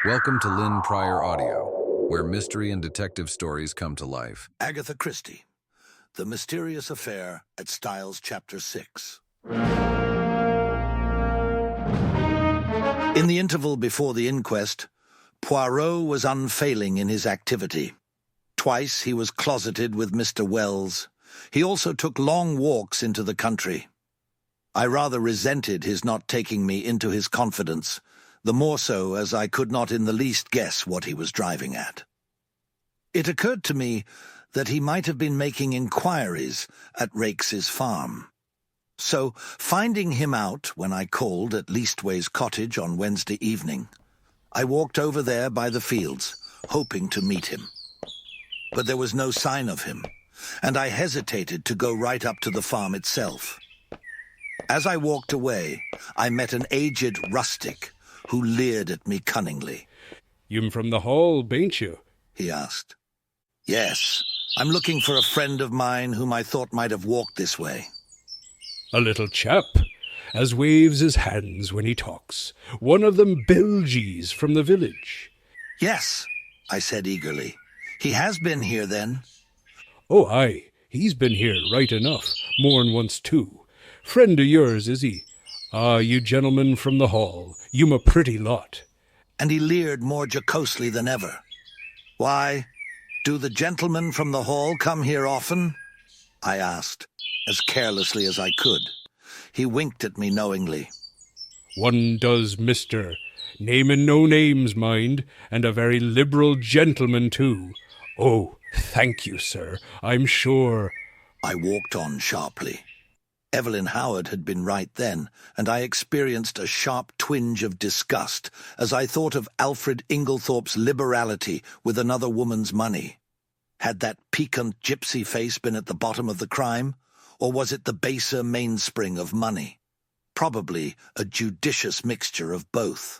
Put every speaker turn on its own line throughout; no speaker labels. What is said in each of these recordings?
Welcome to Lynn Pryor Audio, where mystery and detective stories come to life.
Agatha Christie, The Mysterious Affair at Styles Chapter 6. In the interval before the inquest, Poirot was unfailing in his activity. Twice he was closeted with Mr. Wells. He also took long walks into the country. I rather resented his not taking me into his confidence, the more so as I could not in the least guess what he was driving at. It occurred to me that he might have been making inquiries at Raikes's farm. So, finding him out when I called at Leastway's cottage on Wednesday evening, I walked over there by the fields, hoping to meet him. But there was no sign of him, and I hesitated to go right up to the farm itself. As I walked away, I met an aged rustic who leered at me cunningly.
"You'm from the Hall, bain't you?"
he asked. "Yes, I'm looking for a friend of mine whom I thought might have walked this way."
"A little chap, as waves his hands when he talks. One of them Belgies from the village."
"Yes," I said eagerly. "He has been here, then?"
"Oh, aye, he's been here right enough, more'n once too. Friend of yours, is he? Ah, you gentlemen from the Hall, you'm a pretty lot."
And he leered more jocosely than ever. "Why, do the gentlemen from the Hall come here often?" I asked, as carelessly as I could. He winked at me knowingly.
"One does, mister. Namin' no names, mind, and a very liberal gentleman, too. Oh, thank you, sir, I'm sure."
I walked on sharply. Evelyn Howard had been right then, and I experienced a sharp twinge of disgust as I thought of Alfred Inglethorp's liberality with another woman's money. Had that piquant gypsy face been at the bottom of the crime, or was it the baser mainspring of money? Probably a judicious mixture of both.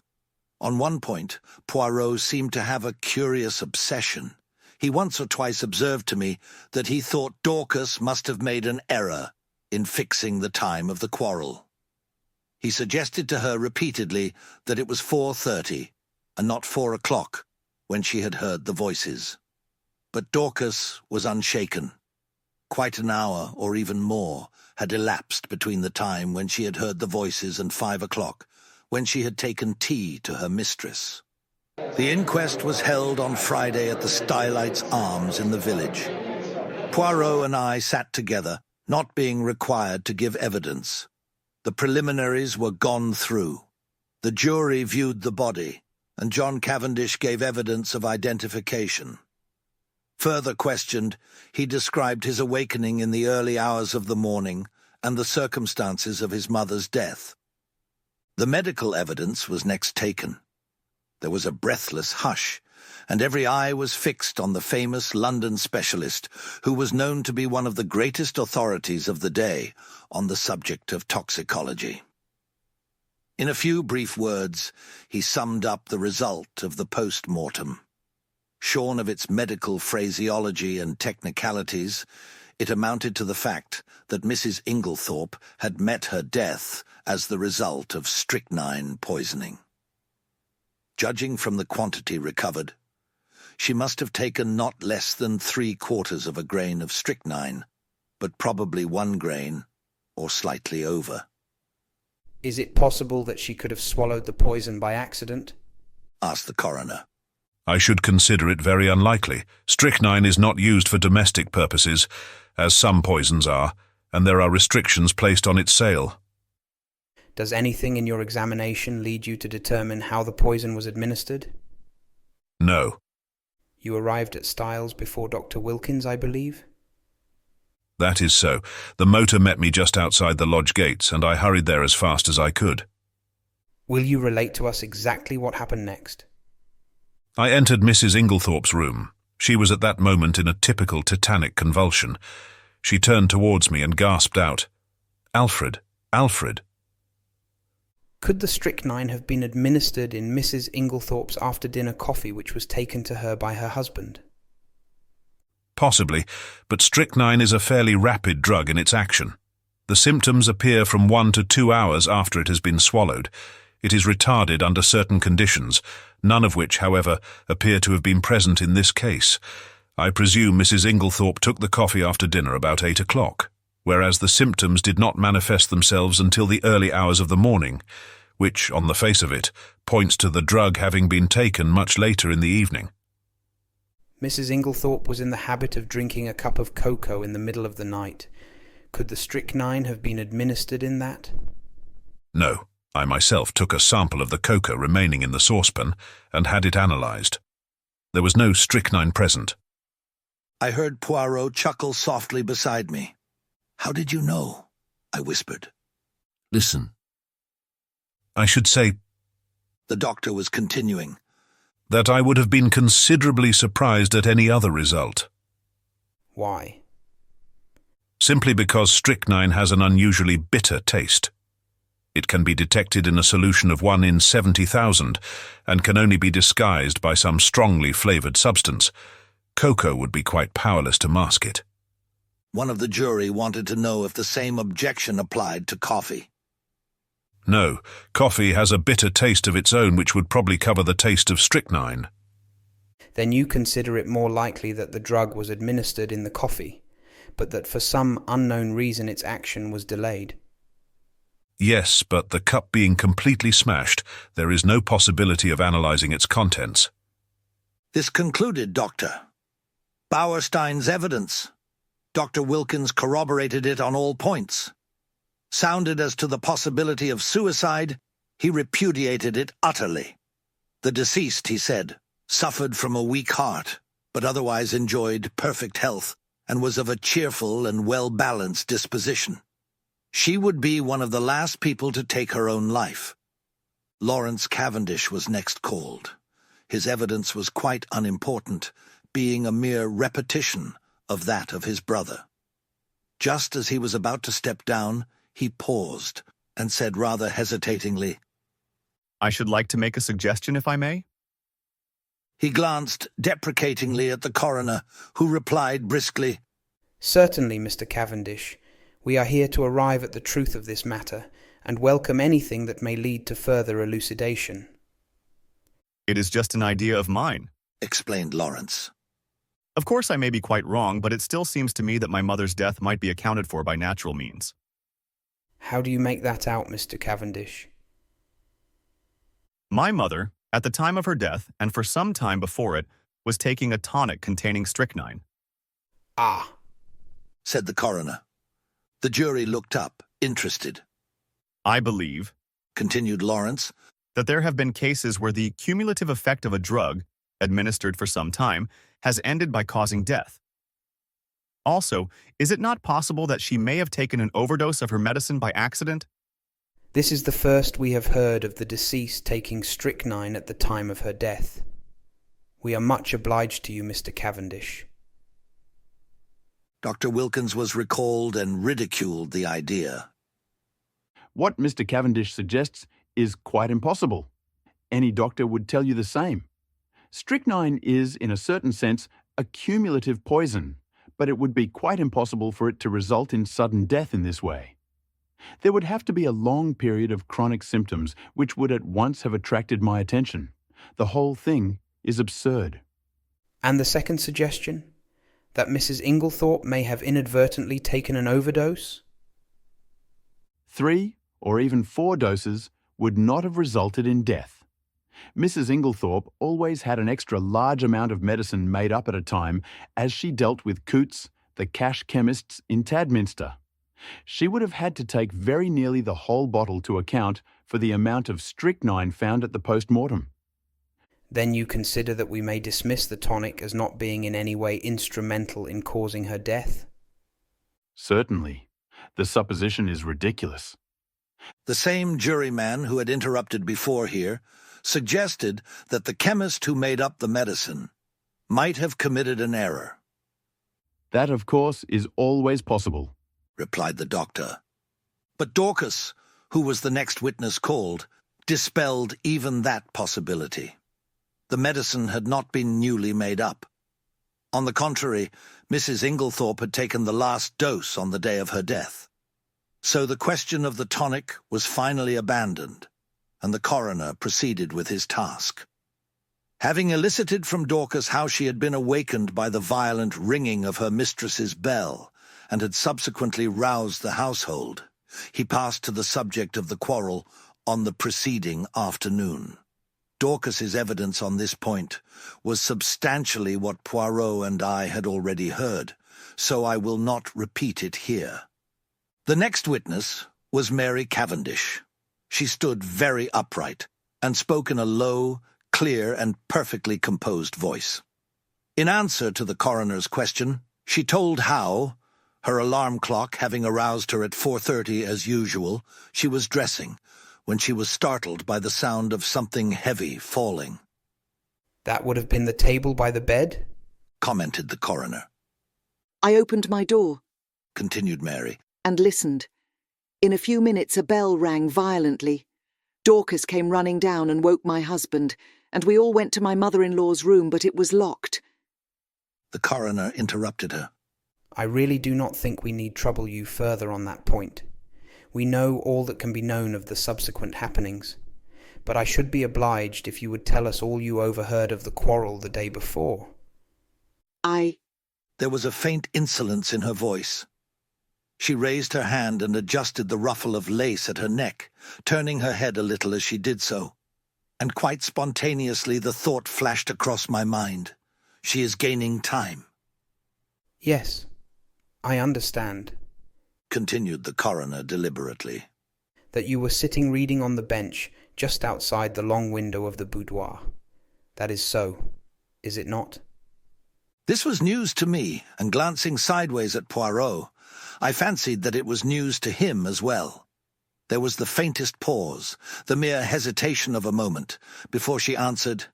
On one point, Poirot seemed to have a curious obsession. He once or twice observed to me that he thought Dorcas must have made an error in fixing the time of the quarrel. He suggested to her repeatedly that it was 4:30 and not 4 o'clock when she had heard the voices. But Dorcas was unshaken. Quite an hour, or even more, had elapsed between the time when she had heard the voices and 5 o'clock, when she had taken tea to her mistress. The inquest was held on Friday at the Stylites Arms in the village. Poirot and I sat together, not being required to give evidence. The preliminaries were gone through. The jury viewed the body, and John Cavendish gave evidence of identification. Further questioned, he described his awakening in the early hours of the morning and the circumstances of his mother's death. The medical evidence was next taken. There was a breathless hush, and every eye was fixed on the famous London specialist, who was known to be one of the greatest authorities of the day on the subject of toxicology. In a few brief words, he summed up the result of the post-mortem. Shorn of its medical phraseology and technicalities, it amounted to the fact that Mrs. Inglethorp had met her death as the result of strychnine poisoning. Judging from the quantity recovered, she must have taken not less than 3/4 of a grain of strychnine, but probably 1 grain, or slightly over.
"Is it possible that she could have swallowed the poison by accident?"
asked the coroner.
"I should consider it very unlikely. Strychnine is not used for domestic purposes, as some poisons are, and there are restrictions placed on its sale."
"Does anything in your examination lead you to determine how the poison was administered?"
"No."
"You arrived at Styles before Dr. Wilkins, I believe?"
"That is so. The motor met me just outside the lodge gates, and I hurried there as fast as I could."
"Will you relate to us exactly what happened next?"
"I entered Mrs. Inglethorp's room. She was at that moment in a typical tetanic convulsion. She turned towards me and gasped out, 'Alfred, Alfred.'
Could the strychnine have been administered in Mrs. Inglethorp's after-dinner coffee which was taken to her by her husband?"
"Possibly, but strychnine is a fairly rapid drug in its action. The symptoms appear from 1 to 2 hours after it has been swallowed. It is retarded under certain conditions, none of which, however, appear to have been present in this case. I presume Mrs. Inglethorp took the coffee after dinner about 8 o'clock, whereas the symptoms did not manifest themselves until the early hours of the morning, which, on the face of it, points to the drug having been taken much later in the evening.
Mrs. Inglethorp was in the habit of drinking a cup of cocoa in the middle of the night. Could the strychnine have been administered in that?
No, I myself took a sample of the cocoa remaining in the saucepan and had it analysed. There was no strychnine present.
I heard Poirot chuckle softly beside me. "How did you know?" I whispered.
Listen.
I should say,
The doctor was continuing.
that I would have been considerably surprised at any other result.
Why?
Simply because strychnine has an unusually bitter taste. It can be detected in a solution of 1 in 70,000 and can only be disguised by some strongly flavoured substance. Cocoa would be quite powerless to mask it.
One of the jury wanted to know if the same objection applied to coffee.
No, coffee has a bitter taste of its own which would probably cover the taste of strychnine.
Then you consider it more likely that the drug was administered in the coffee, but that for some unknown reason its action was delayed.
Yes, but the cup being completely smashed, there is no possibility of analysing its contents.
This concluded, Doctor. Bauerstein's evidence. Dr. Wilkins corroborated it on all points. Sounded as to the possibility of suicide, he repudiated it utterly. The deceased, he said, suffered from a weak heart, but otherwise enjoyed perfect health and was of a cheerful and well-balanced disposition. She would be one of the last people to take her own life. Lawrence Cavendish was next called. His evidence was quite unimportant, being a mere repetition of that of his brother. Just as he was about to step down, he paused and said rather hesitatingly,
"I should like to make a suggestion, if I may."
He glanced deprecatingly at the coroner, who replied briskly,
Certainly, Mr. Cavendish. We are here to arrive at the truth of this matter, and welcome anything that may lead to further elucidation.
"It is just an idea of mine.
explained Lawrence.
Of course I may be quite wrong, but it still seems to me that my mother's death might be accounted for by natural means."
How do you make that out, Mr. Cavendish?
My mother, at the time of her death, and for some time before it, was taking a tonic containing strychnine.
Ah,
Said the coroner. The jury looked up, interested.
I believe
Continued Lawrence.
that there have been cases where the cumulative effect of a drug, administered for some time, has ended by causing death. Also, is it not possible that she may have taken an overdose of her medicine by accident?
this is the first we have heard of the deceased taking strychnine at the time of her death. We are much obliged to you, Mr. Cavendish.
Dr. Wilkins was recalled and ridiculed the idea.
What Mr. Cavendish suggests is quite impossible. Any doctor would tell you the same. Strychnine is, in a certain sense, a cumulative poison, but it would be quite impossible for it to result in sudden death in this way. There would have to be a long period of chronic symptoms which would at once have attracted my attention. The whole thing is absurd.
And the second suggestion? That Mrs. Inglethorp may have inadvertently taken an overdose?
3 or even 4 doses would not have resulted in death. Mrs. Inglethorp always had an extra large amount of medicine made up at a time as she dealt with Coots, the cash chemists in Tadminster. She would have had to take very nearly the whole bottle to account for the amount of strychnine found at the post-mortem.
Then you consider that we may dismiss the tonic as not being in any way instrumental in causing her death?
Certainly. The supposition is ridiculous.
The same juryman who had interrupted before here suggested that the chemist who made up the medicine might have committed an error,
That, of course, is always possible.
replied the doctor. But Dorcas, who was the next witness called, dispelled even that possibility. The medicine had not been newly made up. On the contrary, Mrs. Inglethorp had taken the last dose on the day of her death. So the question of the tonic was finally abandoned. and the coroner proceeded with his task. Having elicited from Dorcas how she had been awakened by the violent ringing of her mistress's bell, and had subsequently roused the household, he passed to the subject of the quarrel on the preceding afternoon. Dorcas's evidence on this point was substantially what Poirot and I had already heard, so I will not repeat it here. The next witness was Mary Cavendish. She stood very upright and spoke in a low, clear, and perfectly composed voice. In answer to the coroner's question, she told how, her alarm clock having aroused her at 4:30 as usual, she was dressing when she was startled by the sound of something heavy falling.
That would have been the table by the bed?
Commented the coroner.
I opened my door,
Continued Mary.
and listened. In a few minutes a bell rang violently. Dorcas came running down and woke my husband, and we all went to my mother-in-law's room, but it was locked.
The coroner interrupted her.
I really do not think we need trouble you further on that point. We know all that can be known of the subsequent happenings, but I should be obliged if you would tell us all you overheard of the quarrel the day before.
There was a faint insolence in her voice. She raised her hand and adjusted the ruffle of lace at her neck, turning her head a little as she did so. And quite spontaneously the thought flashed across my mind. She is gaining time.
Yes, I understand.
Continued the coroner deliberately.
That you were sitting reading on the bench just outside the long window of the boudoir. That is so, is it not?
This was news to me, and glancing sideways at Poirot, I fancied that it was news to him as well. There was the faintest pause, the mere hesitation of a moment, before she answered,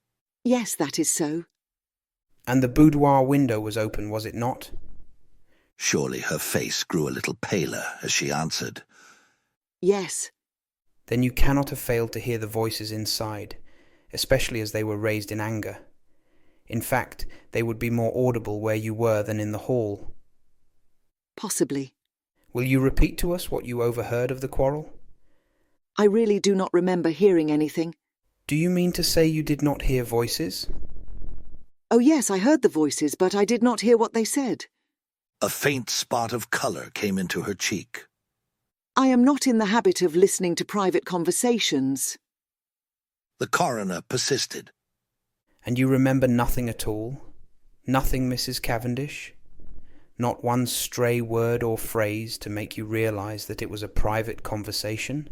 Yes, that is so.
And the boudoir window was open, was it not?
Surely her face grew a little paler as she answered,
Yes.
Then you cannot have failed to hear the voices inside, especially as they were raised in anger. In fact, they would be more audible where you were than in the hall.
Possibly.
Will you repeat to us what you overheard of the quarrel?
I really do not remember hearing anything.
Do you mean to say you did not hear voices?
Oh yes, I heard the voices, but I did not hear what they said.
A faint spot of colour came into her cheek.
I am not in the habit of listening to private conversations.
The coroner persisted.
And you remember nothing at all? Nothing, Mrs. Cavendish? Not one stray word or phrase to make you realize that it was a private conversation?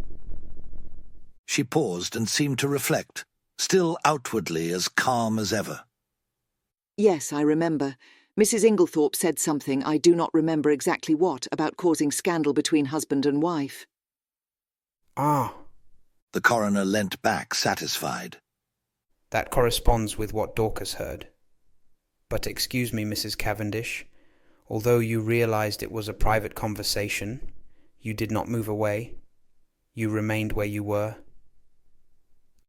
She paused and seemed to reflect, still outwardly as calm as ever.
Yes, I remember. Mrs. Inglethorp said something, I do not remember exactly what, about causing scandal between husband and wife.
Ah.
The coroner leant back, satisfied.
That corresponds with what Dorcas heard. But excuse me, Mrs. Cavendish, although you realized it was a private conversation, you did not move away. You remained where you were.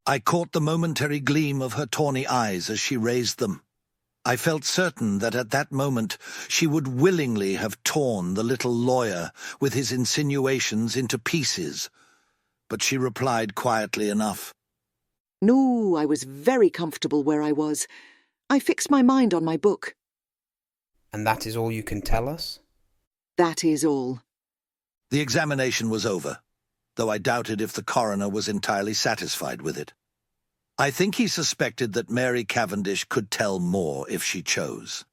I caught the momentary gleam of her tawny eyes as she raised them. I felt certain that at that moment she would willingly have torn the little lawyer with his insinuations into pieces, but she replied quietly enough.
No, I was very comfortable where I was. I fixed my mind on my book.
And that is all you can tell us?
That is all.
The examination was over, though I doubted if the coroner was entirely satisfied with it. I think he suspected that Mary Cavendish could tell more if she chose.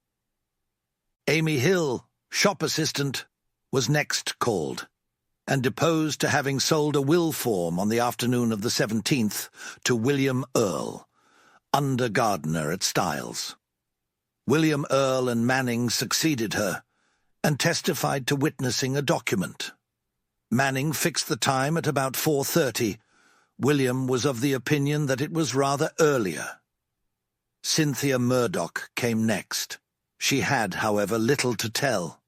Amy Hill, shop assistant, was next called, and deposed to having sold a will form on the afternoon of the 17th to William Earl, under gardener at Styles. William Earl and Manning succeeded her, and testified to witnessing a document. Manning fixed the time at about 4:30. William was of the opinion that it was rather earlier. Cynthia Murdoch came next. She had, however, little to tell.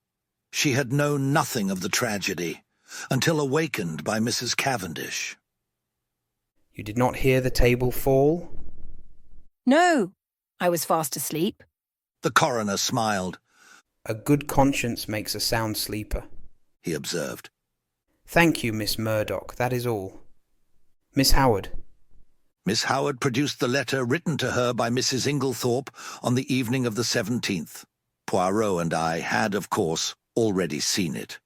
She had known nothing of the tragedy until awakened by Mrs. Cavendish.
You did not hear the table fall?
No, I was fast asleep.
The coroner smiled.
A good conscience makes a sound sleeper,
he observed.
Thank you, Miss Murdoch, that is all. Miss Howard,
Miss Howard produced the letter written to her by Mrs. Inglethorp on the evening of the 17th. Poirot and I had, of course, already seen it.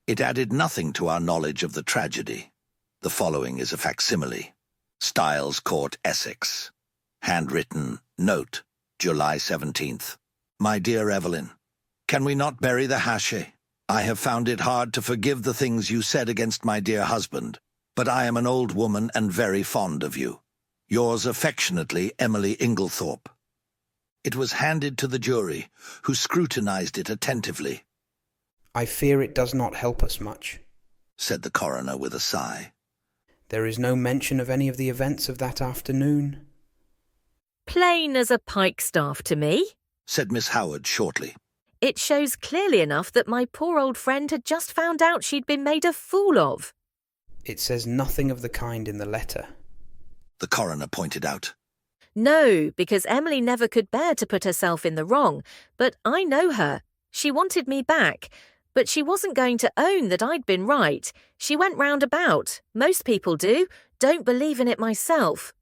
It added nothing to our knowledge of the tragedy. The following is a facsimile. Styles Court, Essex. Handwritten note, July 17th. My dear Evelyn, can we not bury the Ch6? I have found it hard to forgive the things you said against my dear husband, but I am an old woman and very fond of you. Yours affectionately, Emily Inglethorp. It was handed to the jury, who scrutinized it attentively.
I fear it does not help us much,
said the coroner with a sigh.
There is no mention of any of the events of that afternoon.
Plain as a pikestaff to me,
said Miss Howard shortly.
It shows clearly enough that my poor old friend had just found out she'd been made a fool of.
It says nothing of the kind in the letter,
the coroner pointed out.
No, because Emily never could bear to put herself in the wrong, but I know her. She wanted me back, but she wasn't going to own that I'd been right. She went round about. Most people do. Don't believe in it myself.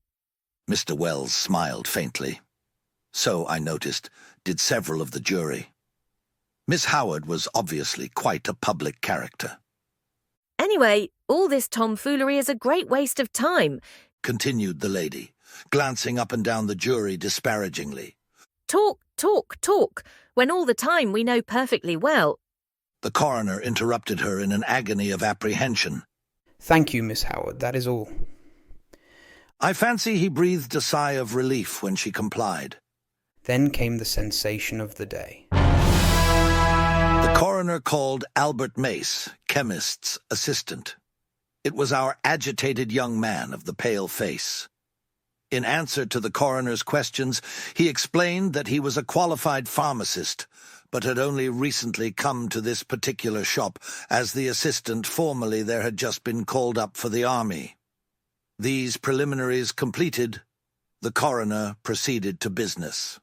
Mr. Wells smiled faintly. So, I noticed, did several of the jury. Miss Howard was obviously quite a public character.
Anyway, all this tomfoolery is a great waste of time,
continued the lady, glancing up and down the jury disparagingly.
Talk, talk, talk, when all the time we know perfectly well.
The coroner interrupted her in an agony of apprehension.
Thank you, Miss Howard, that is all.
I fancy he breathed a sigh of relief when she complied.
Then came the sensation of the day.
The coroner called Albert Mace, chemist's assistant. It was our agitated young man of the pale face. In answer to the coroner's questions, he explained that he was a qualified pharmacist, but had only recently come to this particular shop as the assistant formerly there had just been called up for the army. These preliminaries completed, the coroner proceeded to business.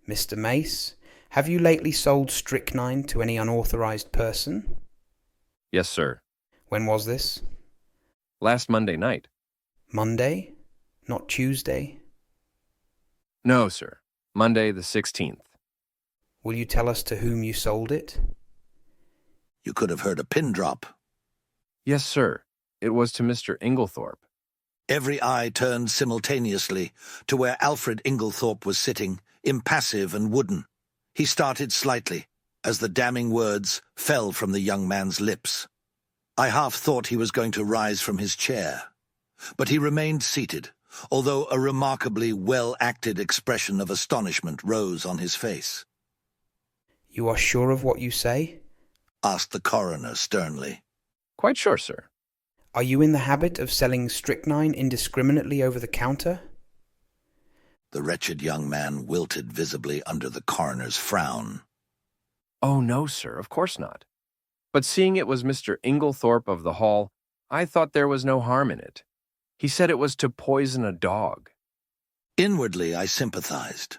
Mr. Mace, have you lately sold strychnine to any unauthorized person?
Yes, sir.
When was this?
Last Monday night.
Monday? Not Tuesday?
No, sir. Monday the 16th.
Will you tell us to whom you sold it?
You could have heard a pin drop.
Yes, sir. It was to Mr. Inglethorp.
Every eye turned simultaneously to where Alfred Inglethorp was sitting, impassive and wooden. He started slightly as the damning words fell from the young man's lips. I half thought he was going to rise from his chair, but he remained seated, although a remarkably well-acted expression of astonishment rose on his face.
You are sure of what you say?
Asked the coroner sternly.
Quite sure, sir.
Are you in the habit of selling strychnine indiscriminately over the counter?
The wretched young man wilted visibly under the coroner's frown.
Oh, no, sir, of course not. But seeing it was Mr. Inglethorp of the Hall, I thought there was no harm in it. He said it was to poison a dog.
Inwardly, I sympathized.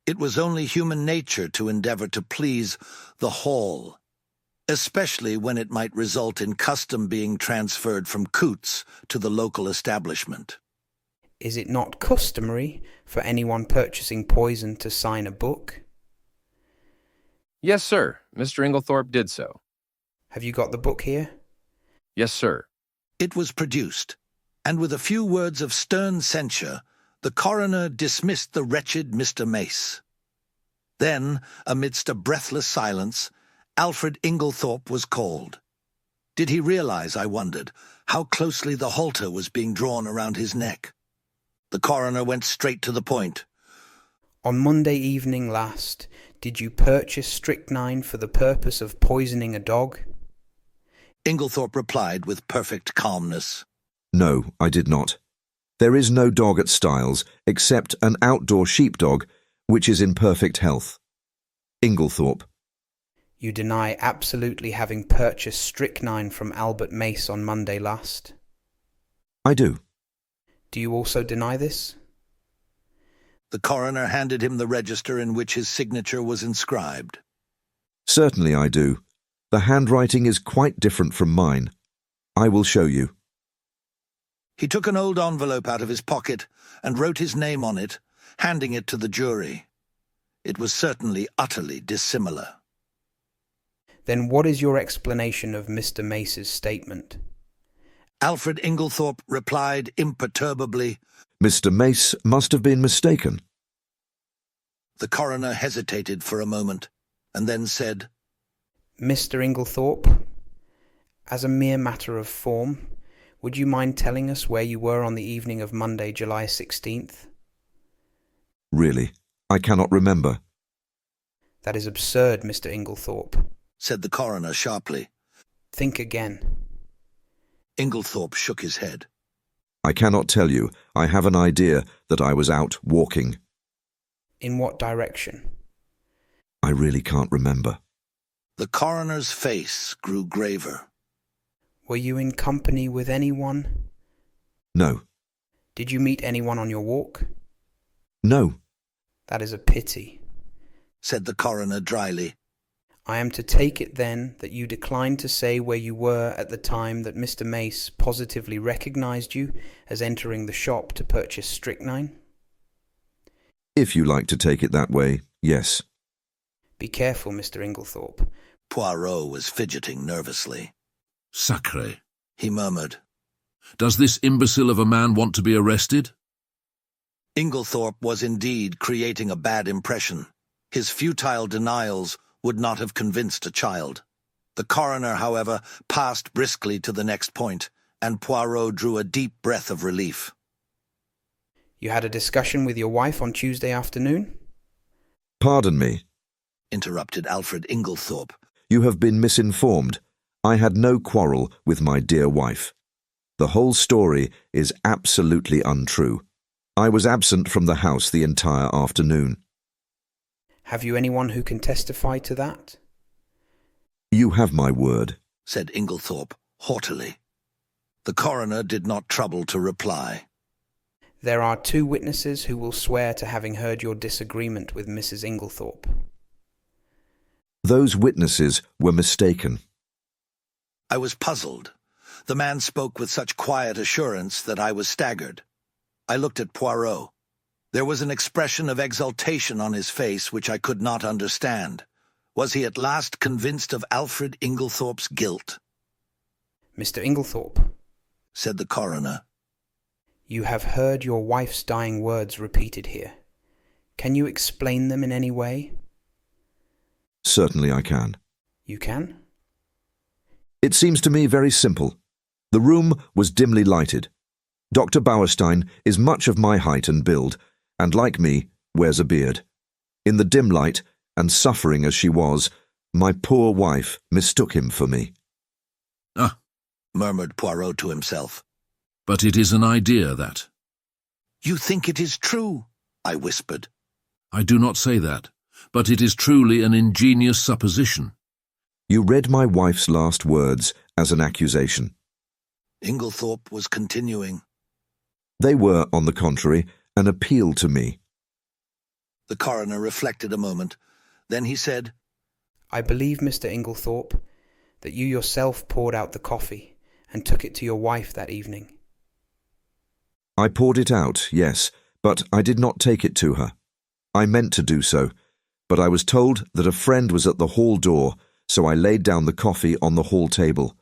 It was only human nature to endeavor to please the Hall, especially when it might result in custom being transferred from Coots to the local establishment.
Is it not customary for anyone purchasing poison to sign a book?
Yes, sir. Mr. Inglethorp did so.
Have you got the book here?
Yes, sir.
It was produced, and with a few words of stern censure, the coroner dismissed the wretched Mr. Mace. Then, amidst a breathless silence, Alfred Inglethorp was called. Did he realize, I wondered, how closely the halter was being drawn around his neck? The coroner went straight to the point.
On Monday evening last, did you purchase strychnine for the purpose of poisoning a dog?
Inglethorp replied with perfect calmness.
No, I did not. There is no dog at Styles except an outdoor sheepdog, which is in perfect health. Inglethorp.
You deny absolutely having purchased strychnine from Albert Mace on Monday last?
I do.
Do you also deny this?
The coroner handed him the register in which his signature was inscribed.
Certainly I do. The handwriting is quite different from mine. I will show you.
He took an old envelope out of his pocket and wrote his name on it, handing it to the jury. It was certainly utterly dissimilar.
Then what is your explanation of Mr. Mace's statement?
Alfred Inglethorp replied imperturbably,
Mr. Mace must have been mistaken.
The coroner hesitated for a moment, and then said,
Mr. Inglethorp, as a mere matter of form, would you mind telling us where you were on the evening of Monday, July 16th?
Really, I cannot remember.
That is absurd, Mr. Inglethorp,
said the coroner sharply.
Think again.
Inglethorp shook his head.
I cannot tell you. I have an idea that I was out walking.
In what direction?
I really can't remember.
The coroner's face grew graver.
Were you in company with anyone?
No.
Did you meet anyone on your walk?
No.
That is a pity,
said the coroner dryly.
I am to take it then that you declined to say where you were at the time that Mr. Mace positively recognized you as entering the shop to purchase strychnine?
If you like to take it that way, yes.
Be careful, Mr. Inglethorp.
Poirot was fidgeting nervously.
Sacre,
he murmured.
Does this imbecile of a man want to be arrested?
Inglethorp was indeed creating a bad impression. His futile denials would not have convinced a child. The coroner, however, passed briskly to the next point, and Poirot drew a deep breath of relief.
You had a discussion with your wife on Tuesday afternoon?
Pardon me,
interrupted Alfred Inglethorp.
You have been misinformed. I had no quarrel with my dear wife. The whole story is absolutely untrue. I was absent from the house the entire afternoon.
Have you anyone who can testify to that?
You have my word,
said Inglethorp haughtily. The coroner did not trouble to reply.
There are 2 witnesses who will swear to having heard your disagreement with Mrs. Inglethorp.
Those witnesses were mistaken.
I was puzzled. The man spoke with such quiet assurance that I was staggered. I looked at Poirot. There was an expression of exultation on his face which I could not understand. Was he at last convinced of Alfred Inglethorp's guilt?
Mr. Inglethorp,
said the coroner,
you have heard your wife's dying words repeated here. Can you explain them in any way?
Certainly I can.
You can?
It seems to me very simple. The room was dimly lighted. Dr. Bauerstein is much of my height and build, and like me, wears a beard. In the dim light, and suffering as she was, my poor wife mistook him for me.
Ah,
murmured Poirot to himself.
But it is an idea, that.
You think it is true? I whispered.
I do not say that, but it is truly an ingenious supposition.
You read my wife's last words as an accusation.
Inglethorp was continuing.
They were, on the contrary, an appeal to me.
The coroner reflected a moment. Then he said,
I believe, Mr. Inglethorp, that you yourself poured out the coffee and took it to your wife that evening.
I poured it out, yes, but I did not take it to her. I meant to do so, but I was told that a friend was at the hall door, so I laid down the coffee on the hall table.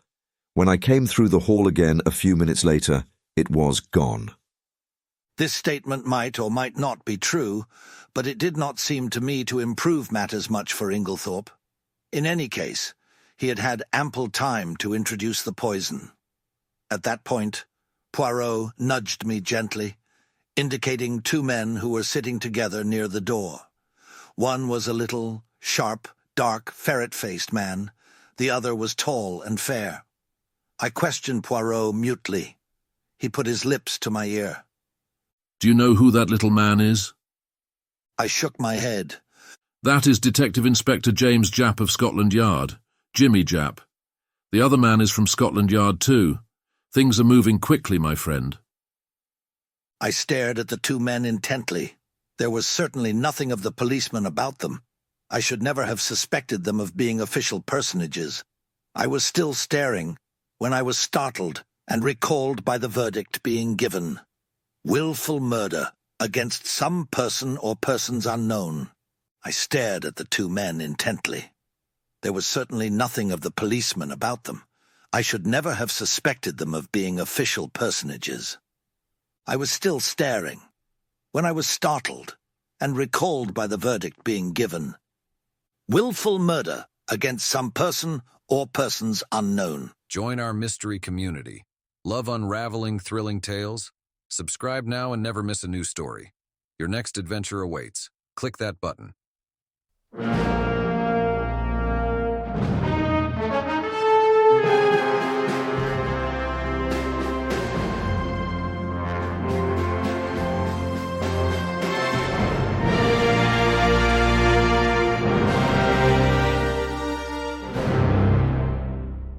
When I came through the hall again a few minutes later, it was gone.
This statement might or might not be true, but it did not seem to me to improve matters much for Inglethorp. In any case, he had had ample time to introduce the poison. At that point, Poirot nudged me gently, indicating 2 men who were sitting together near the door. One was a little, sharp, dark, ferret-faced man. The other was tall and fair. I questioned Poirot mutely. He put his lips to my ear.
Do you know who that little man is?
I shook my head.
That is Detective Inspector James Japp of Scotland Yard, Jimmy Japp. The other man is from Scotland Yard too. Things are moving quickly, my friend.
I stared at the 2 men intently. There was certainly nothing of the policeman about them. I should never have suspected them of being official personages. I was still staring when I was startled and recalled by the verdict being given. Willful murder against some person or persons unknown. I stared at the two men intently. There was certainly nothing of the policeman about them. I should never have suspected them of being official personages. I was still staring when I was startled and recalled by the verdict being given. Willful murder against some person or persons unknown.
Join our mystery community. Love unraveling, thrilling tales? Subscribe now and never miss a new story. Your next adventure awaits. Click that button.